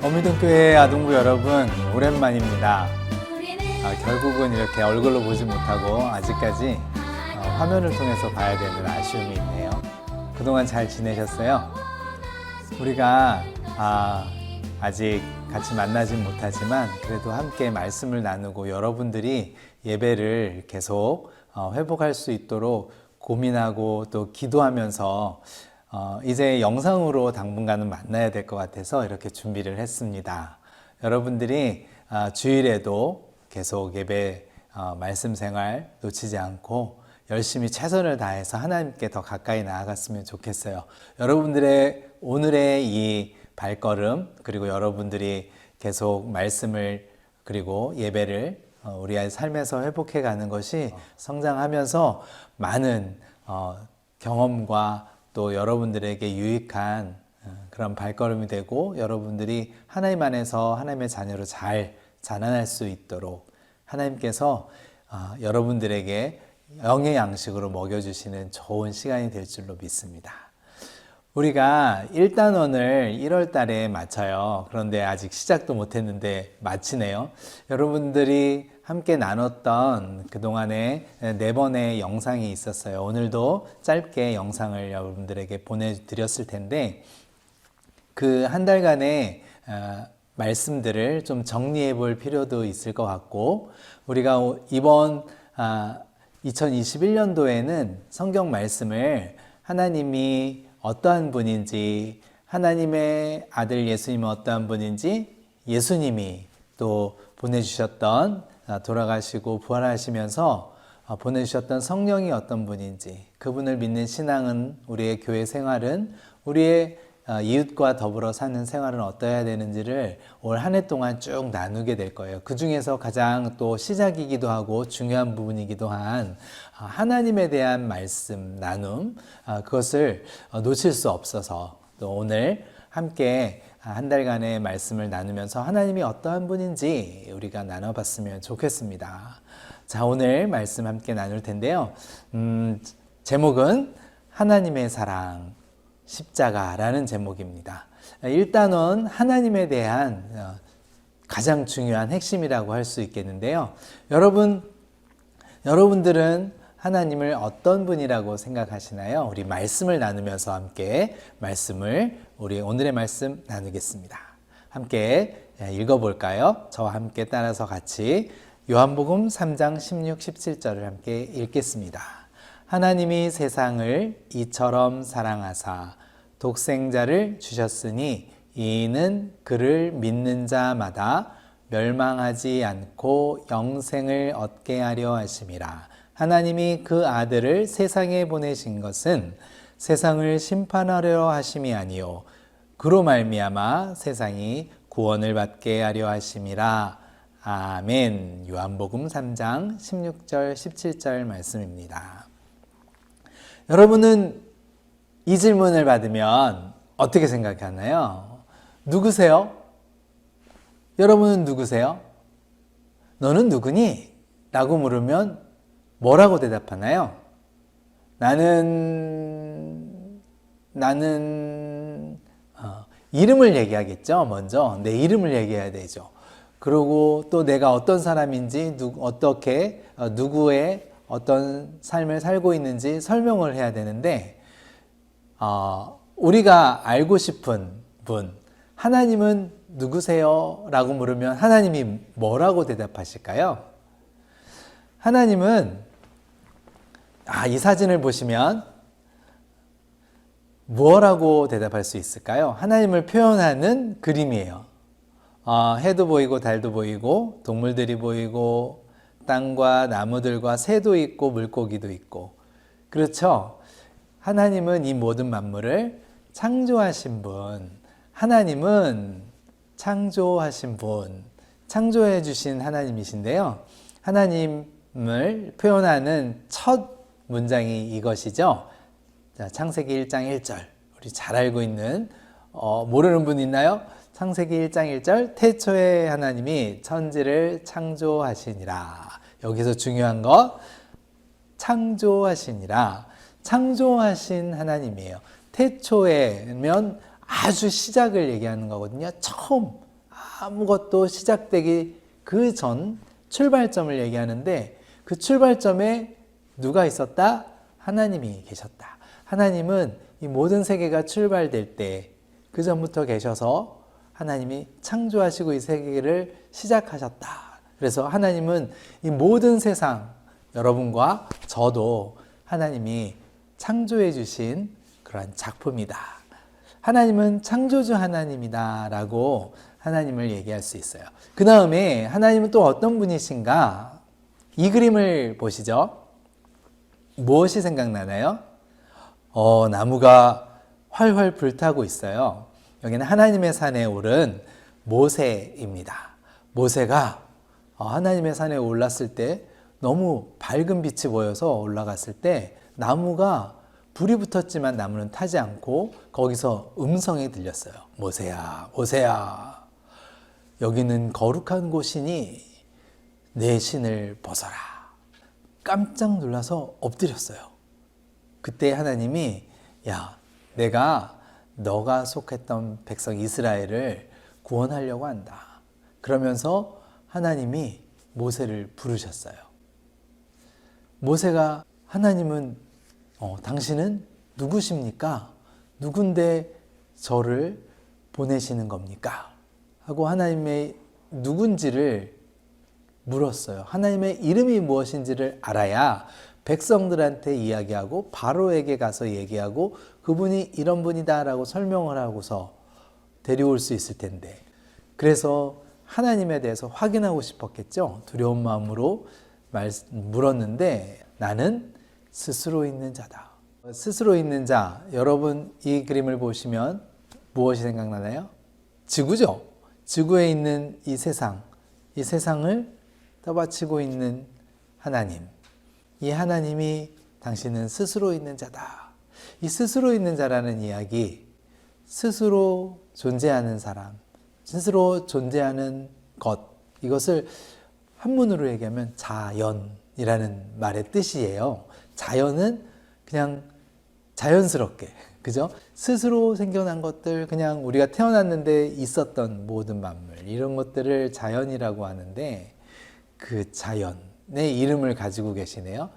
어미동교회 아동부 여러분, 오랜만입니다. 결국은 이렇게 얼굴로 보지 못하고 아직까지 화면을 통해서 봐야 되는 아쉬움이 있네요. 그동안 잘 지내셨어요? 우리가 아직 같이 만나진 못하지만 그래도 함께 말씀을 나누고 여러분들이 예배를 계속 회복할 수 있도록 고민하고 또 기도하면서 이제 영상으로 당분간은 만나야 될 것 같아서 이렇게 준비를 했습니다. 여러분들이 주일에도 계속 예배 말씀 생활 놓치지 않고 열심히 최선을 다해서 하나님께 더 가까이 나아갔으면 좋겠어요. 여러분들의 오늘의 이 발걸음, 그리고 여러분들이 계속 말씀을 그리고 예배를 우리의 삶에서 회복해 가는 것이 성장하면서 많은 경험과 또 여러분들에게 유익한 그런 발걸음이 되고 여러분들이 하나님 안에서 하나님의 자녀로 잘 자라날 수 있도록 하나님께서 여러분들에게 영의 양식으로 먹여주시는 좋은 시간이 될 줄로 믿습니다. 우리가 1단원을 1월 달에 마쳐요. 그런데 아직 시작도 못했는데 마치네요. 여러분들이 함께 나눴던 그동안에 4번의 영상이 있었어요. 오늘도 짧게 영상을 여러분들에게 보내드렸을 텐데 그 한 달간의 말씀들을 좀 정리해 볼 필요도 있을 것 같고 우리가 이번 2021년도에는 성경 말씀을 하나님이 어떠한 분인지, 하나님의 아들 예수님은 어떠한 분인지, 예수님이 또 보내주셨던 돌아가시고 부활하시면서 보내주셨던 성령이 어떤 분인지, 그분을 믿는 신앙은, 우리의 교회 생활은, 우리의 이웃과 더불어 사는 생활은 어떠해야 되는지를 올 한 해 동안 쭉 나누게 될 거예요. 그 중에서 가장 또 시작이기도 하고 중요한 부분이기도 한 하나님에 대한 말씀 나눔, 그것을 놓칠 수 없어서 또 오늘 함께 한 달간의 말씀을 나누면서 하나님이 어떠한 분인지 우리가 나눠봤으면 좋겠습니다. 자, 오늘 말씀 함께 나눌 텐데요. 제목은 하나님의 사랑, 십자가라는 제목입니다. 1단원 하나님에 대한 가장 중요한 핵심이라고 할 수 있겠는데요. 여러분들은 하나님을 어떤 분이라고 생각하시나요? 우리 말씀을 나누면서 함께 우리 오늘의 말씀 나누겠습니다. 함께 읽어볼까요? 저와 함께 따라서 같이 요한복음 3장 16, 17절을 함께 읽겠습니다. 하나님이 세상을 이처럼 사랑하사 독생자를 주셨으니 이는 그를 믿는 자마다 멸망하지 않고 영생을 얻게 하려 하심이라. 하나님이 그 아들을 세상에 보내신 것은 세상을 심판하려 하심이 아니요 그로 말미암아 세상이 구원을 받게 하려 하심이라. 아멘. 요한복음 3장 16절 17절 말씀입니다. 여러분은 이 질문을 받으면 어떻게 생각하나요? 누구세요? 여러분은 누구세요? 너는 누구니? 라고 물으면 뭐라고 대답하나요? 나는 이름을 얘기하겠죠. 먼저 내 이름을 얘기해야 되죠. 그리고 또 내가 어떤 사람인지 어떻게 누구의 어떤 삶을 살고 있는지 설명을 해야 되는데 우리가 알고 싶은 분, 하나님은 누구세요? 라고 물으면 하나님이 뭐라고 대답하실까요? 하나님은 이 사진을 보시면 뭐라고 대답할 수 있을까요? 하나님을 표현하는 그림이에요. 해도 보이고 달도 보이고 동물들이 보이고 땅과 나무들과 새도 있고 물고기도 있고 그렇죠? 하나님은 이 모든 만물을 창조하신 분, 하나님은 창조하신 분, 창조해 주신 하나님이신데요. 하나님을 표현하는 첫 문장이 이것이죠. 자, 창세기 1장 1절. 우리 잘 알고 있는 모르는 분 있나요? 창세기 1장 1절. 태초에 하나님이 천지를 창조하시니라. 여기서 중요한 것 창조하시니라. 창조하신 하나님이에요. 태초에면 아주 시작을 얘기하는 거거든요. 처음 아무것도 시작되기 그 전 출발점을 얘기하는데 그 출발점에 누가 있었다? 하나님이 계셨다. 하나님은 이 모든 세계가 출발될 때 그 전부터 계셔서 하나님이 창조하시고 이 세계를 시작하셨다. 그래서 하나님은 이 모든 세상, 여러분과 저도 하나님이 창조해 주신 그러한 작품이다. 하나님은 창조주 하나님이다 라고 하나님을 얘기할 수 있어요. 그 다음에 하나님은 또 어떤 분이신가? 이 그림을 보시죠. 무엇이 생각나나요? 나무가 활활 불타고 있어요. 여기는 하나님의 산에 오른 모세입니다. 모세가 하나님의 산에 올랐을 때 너무 밝은 빛이 보여서 올라갔을 때 나무가 불이 붙었지만 나무는 타지 않고 거기서 음성이 들렸어요. 모세야, 모세야, 여기는 거룩한 곳이니 내 신을 벗어라. 깜짝 놀라서 엎드렸어요. 그때 하나님이 야, 내가 너가 속했던 백성 이스라엘을 구원하려고 한다. 그러면서 하나님이 모세를 부르셨어요. 모세가 하나님은 당신은 누구십니까? 누군데 저를 보내시는 겁니까? 하고 하나님의 누군지를 물었어요. 하나님의 이름이 무엇인지를 알아야 백성들한테 이야기하고 바로에게 가서 얘기하고 그분이 이런 분이다라고 설명을 하고서 데려올 수 있을 텐데, 그래서 하나님에 대해서 확인하고 싶었겠죠. 두려운 마음으로 물었는데 나는 스스로 있는 자다. 스스로 있는 자, 여러분 이 그림을 보시면 무엇이 생각나나요? 지구죠. 지구에 있는 이 세상을 떠받치고 있는 하나님. 이 하나님이 당신은 스스로 있는 자다. 이 스스로 있는 자라는 이야기, 스스로 존재하는 사람, 스스로 존재하는 것, 이것을 한문으로 얘기하면 자연이라는 말의 뜻이에요. 자연은 그냥 자연스럽게, 그죠? 스스로 생겨난 것들, 그냥 우리가 태어났는데 있었던 모든 만물, 이런 것들을 자연이라고 하는데 그 자연의 이름을 가지고 계시네요.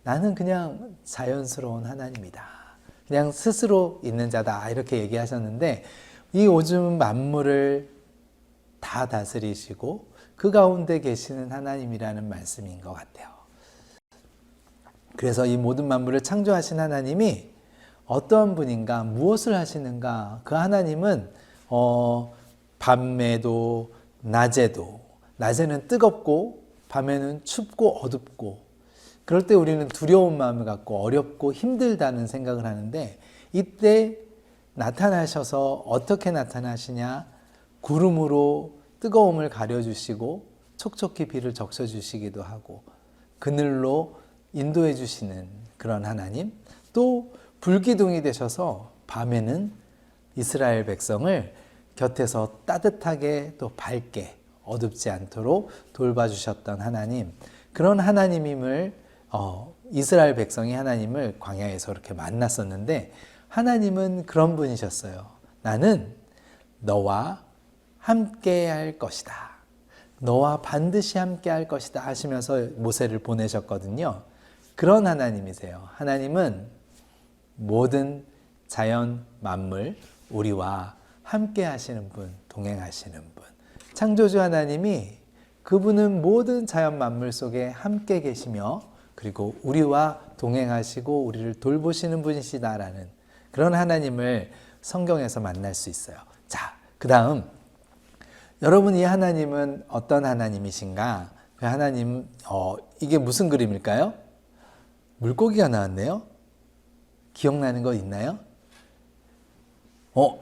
나는 그냥 자연스러운 하나님이다. 그냥 스스로 있는 자다. 이렇게 얘기하셨는데 이 오줌 만물을 다 다스리시고 그 가운데 계시는 하나님이라는 말씀인 것 같아요. 그래서 이 모든 만물을 창조하신 하나님이 어떠한 분인가, 무엇을 하시는가? 그 하나님은 밤에도 낮에도, 낮에는 뜨겁고 밤에는 춥고 어둡고, 그럴 때 우리는 두려운 마음을 갖고 어렵고 힘들다는 생각을 하는데, 이때 나타나셔서 어떻게 나타나시냐? 구름으로 뜨거움을 가려주시고 촉촉히 비를 적셔주시기도 하고 그늘로 인도해 주시는 그런 하나님, 또 불기둥이 되셔서 밤에는 이스라엘 백성을 곁에서 따뜻하게 또 밝게 어둡지 않도록 돌봐주셨던 하나님, 그런 하나님임을 이스라엘 백성이 하나님을 광야에서 그렇게 만났었는데 하나님은 그런 분이셨어요. 나는 너와 함께 할 것이다. 너와 반드시 함께 할 것이다 하시면서 모세를 보내셨거든요. 그런 하나님이세요. 하나님은 모든 자연 만물, 우리와 함께 하시는 분, 동행하시는 분. 창조주 하나님이 그분은 모든 자연 만물 속에 함께 계시며 그리고 우리와 동행하시고 우리를 돌보시는 분이시다라는 그런 하나님을 성경에서 만날 수 있어요. 자, 그 다음 여러분, 이 하나님은 어떤 하나님이신가? 그 하나님, 이게 무슨 그림일까요? 물고기가 나왔네요. 기억나는 거 있나요?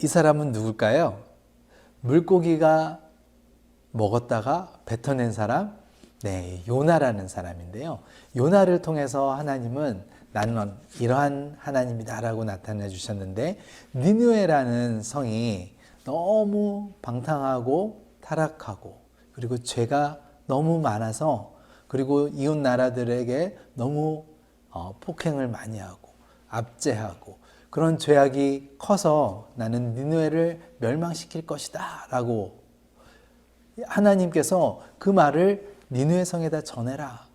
이 사람은 누굴까요? 물고기가 먹었다가 뱉어낸 사람? 네, 요나라는 사람인데요. 요나를 통해서 하나님은 나는 이러한 하나님이다 라고 나타내 주셨는데, 니느웨라는 성이 너무 방탕하고 타락하고 그리고 죄가 너무 많아서, 그리고 이웃 나라들에게 너무 폭행을 많이 하고 압제하고 그런 죄악이 커서 나는 니느웨를 멸망시킬 것이다 라고 하나님께서 그 말을 니느웨 성에다 전해라.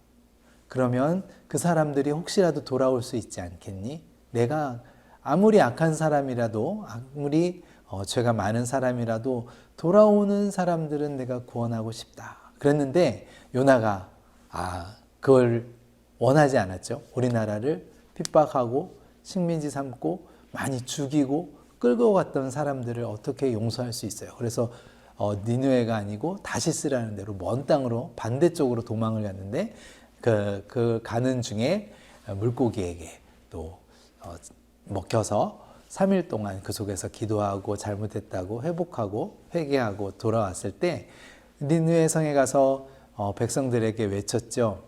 그러면 그 사람들이 혹시라도 돌아올 수 있지 않겠니? 내가 아무리 악한 사람이라도, 아무리 죄가 많은 사람이라도 돌아오는 사람들은 내가 구원하고 싶다. 그랬는데 요나가 그걸 원하지 않았죠. 우리나라를 핍박하고 식민지 삼고 많이 죽이고 끌고 갔던 사람들을 어떻게 용서할 수 있어요. 그래서 니느웨가 아니고 다시스라는 데로 먼 땅으로 반대쪽으로 도망을 갔는데 그 가는 중에 물고기에게 또 먹혀서 3일 동안 그 속에서 기도하고 잘못했다고 회복하고 회개하고 돌아왔을 때 니느웨 성에 가서 백성들에게 외쳤죠.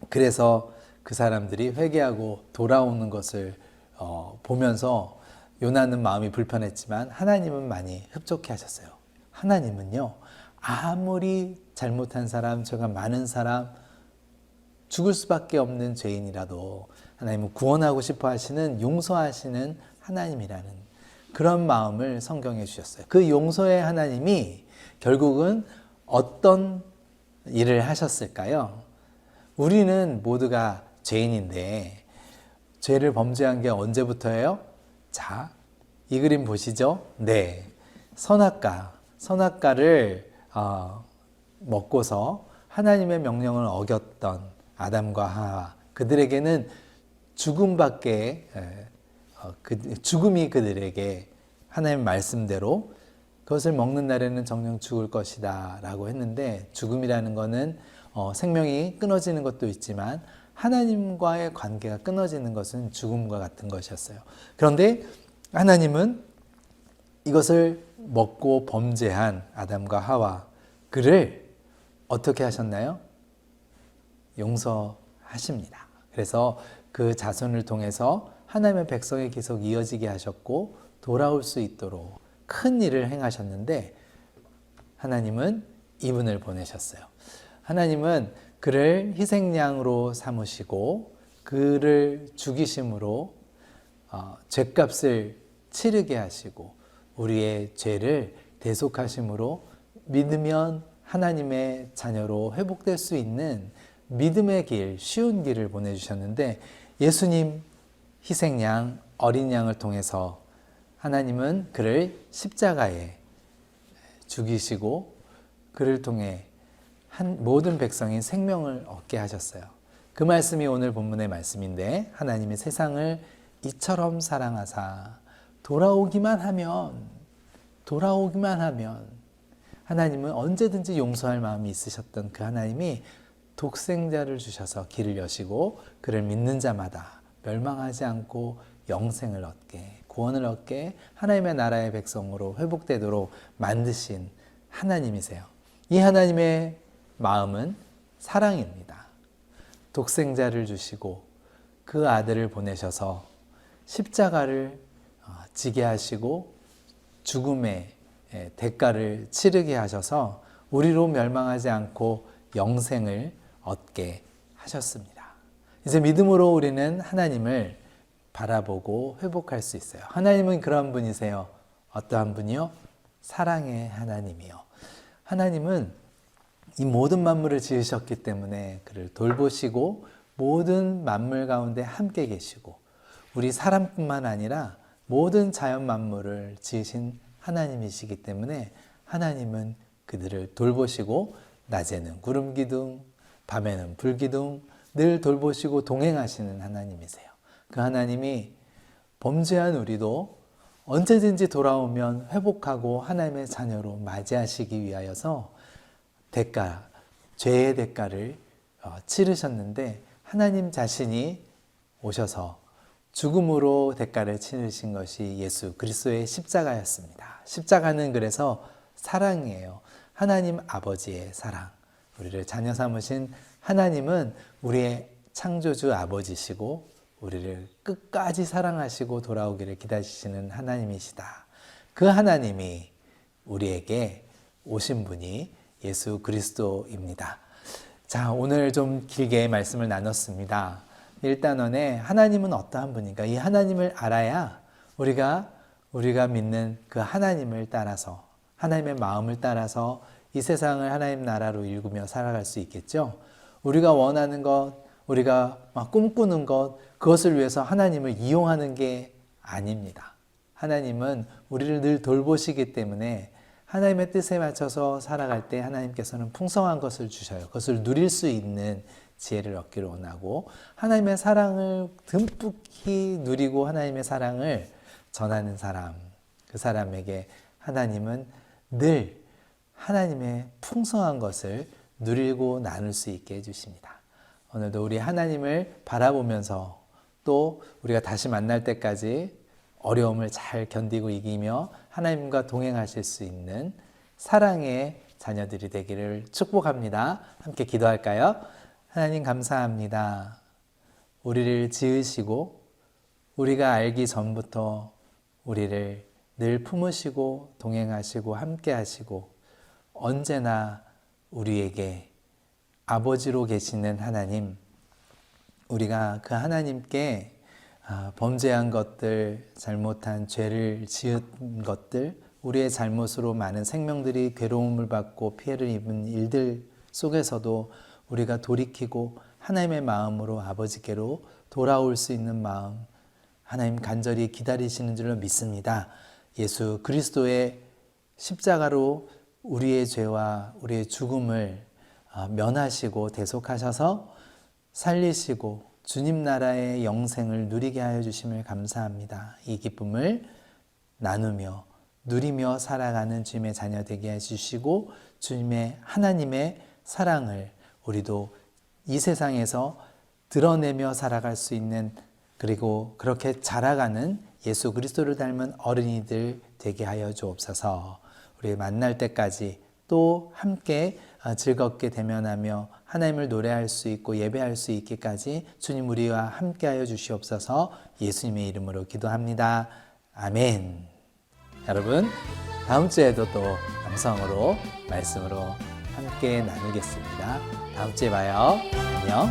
그래서 그 사람들이 회개하고 돌아오는 것을 보면서 요나는 마음이 불편했지만 하나님은 많이 흡족해 하셨어요. 하나님은요, 아무리 잘못한 사람, 죄가 많은 사람, 죽을 수밖에 없는 죄인이라도 하나님은 구원하고 싶어 하시는, 용서하시는 하나님이라는 그런 마음을 성경에 주셨어요. 그 용서의 하나님이 결국은 어떤 일을 하셨을까요? 우리는 모두가 죄인인데 죄를 범죄한 게 언제부터예요? 자, 이 그림 보시죠? 네, 선악과를 먹고서 하나님의 명령을 어겼던 아담과 하와, 그들에게는 죽음이 그들에게 하나님의 말씀대로 그것을 먹는 날에는 정녕 죽을 것이다 라고 했는데, 죽음이라는 것은 생명이 끊어지는 것도 있지만 하나님과의 관계가 끊어지는 것은 죽음과 같은 것이었어요. 그런데 하나님은 이것을 먹고 범죄한 아담과 하와, 그를 어떻게 하셨나요? 용서하십니다. 그래서 그 자손을 통해서 하나님의 백성이 계속 이어지게 하셨고 돌아올 수 있도록 큰 일을 행하셨는데, 하나님은 이분을 보내셨어요. 하나님은 그를 희생양으로 삼으시고 그를 죽이심으로 죄값을 치르게 하시고 우리의 죄를 대속하심으로 믿으면 하나님의 자녀로 회복될 수 있는 믿음의 길, 쉬운 길을 보내주셨는데, 예수님 희생양, 어린 양을 통해서 하나님은 그를 십자가에 죽이시고 그를 통해 모든 백성이 생명을 얻게 하셨어요. 그 말씀이 오늘 본문의 말씀인데, 하나님이 세상을 이처럼 사랑하사 돌아오기만 하면 하나님은 언제든지 용서할 마음이 있으셨던 그 하나님이 독생자를 주셔서 길을 여시고 그를 믿는 자마다 멸망하지 않고 영생을 얻게, 구원을 얻게, 하나님의 나라의 백성으로 회복되도록 만드신 하나님이세요. 이 하나님의 마음은 사랑입니다. 독생자를 주시고 그 아들을 보내셔서 십자가를 지게 하시고 죽음의 대가를 치르게 하셔서 우리로 멸망하지 않고 영생을 얻게 하셨습니다. 이제 믿음으로 우리는 하나님을 바라보고 회복할 수 있어요. 하나님은 그런 분이세요. 어떠한 분이요? 사랑의 하나님이요. 하나님은 이 모든 만물을 지으셨기 때문에 그를 돌보시고 모든 만물 가운데 함께 계시고, 우리 사람뿐만 아니라 모든 자연 만물을 지으신 하나님이시기 때문에 하나님은 그들을 돌보시고 낮에는 구름 기둥, 밤에는 불 기둥 늘 돌보시고 동행하시는 하나님이세요. 그 하나님이 범죄한 우리도 언제든지 돌아오면 회복하고 하나님의 자녀로 맞이하시기 위하여서 죄의 대가를 치르셨는데, 하나님 자신이 오셔서 죽음으로 대가를 치르신 것이 예수 그리스도의 십자가였습니다. 십자가는 그래서 사랑이에요. 하나님 아버지의 사랑. 우리를 자녀 삼으신 하나님은 우리의 창조주 아버지시고 우리를 끝까지 사랑하시고 돌아오기를 기다리시는 하나님이시다. 그 하나님이 우리에게 오신 분이 예수 그리스도입니다. 자, 오늘 좀 길게 말씀을 나눴습니다. 일단원에 하나님은 어떠한 분인가? 이 하나님을 알아야 우리가 믿는 그 하나님을 따라서, 하나님의 마음을 따라서 이 세상을 하나님 나라로 일구며 살아갈 수 있겠죠. 우리가 원하는 것, 우리가 막 꿈꾸는 것, 그것을 위해서 하나님을 이용하는 게 아닙니다. 하나님은 우리를 늘 돌보시기 때문에 하나님의 뜻에 맞춰서 살아갈 때 하나님께서는 풍성한 것을 주셔요. 그것을 누릴 수 있는 지혜를 얻기를 원하고, 하나님의 사랑을 듬뿍히 누리고 하나님의 사랑을 전하는 사람, 그 사람에게 하나님은 늘 하나님의 풍성한 것을 누리고 나눌 수 있게 해주십니다. 오늘도 우리 하나님을 바라보면서 또 우리가 다시 만날 때까지 어려움을 잘 견디고 이기며 하나님과 동행하실 수 있는 사랑의 자녀들이 되기를 축복합니다. 함께 기도할까요? 하나님 감사합니다. 우리를 지으시고 우리가 알기 전부터 우리를 늘 품으시고 동행하시고 함께 하시고 언제나 우리에게 아버지로 계시는 하나님, 우리가 그 하나님께 범죄한 것들, 잘못한 죄를 지은 것들, 우리의 잘못으로 많은 생명들이 괴로움을 받고 피해를 입은 일들 속에서도 우리가 돌이키고 하나님의 마음으로 아버지께로 돌아올 수 있는 마음, 하나님 간절히 기다리시는 줄로 믿습니다. 예수 그리스도의 십자가로 우리의 죄와 우리의 죽음을 면하시고 대속하셔서 살리시고 주님 나라의 영생을 누리게 하여 주심을 감사합니다. 이 기쁨을 나누며 누리며 살아가는 주님의 자녀 되게 해주시고 주님의 하나님의 사랑을 우리도 이 세상에서 드러내며 살아갈 수 있는, 그리고 그렇게 자라가는 예수 그리스도를 닮은 어린이들 되게 하여 주옵소서. 우리 만날 때까지 또 함께 즐겁게 대면하며 하나님을 노래할 수 있고 예배할 수 있기까지 주님 우리와 함께 하여 주시옵소서. 예수님의 이름으로 기도합니다. 아멘. 여러분, 다음 주에도 또 영성으로 말씀으로 함께 나누겠습니다. 다음 주에 봐요. 안녕.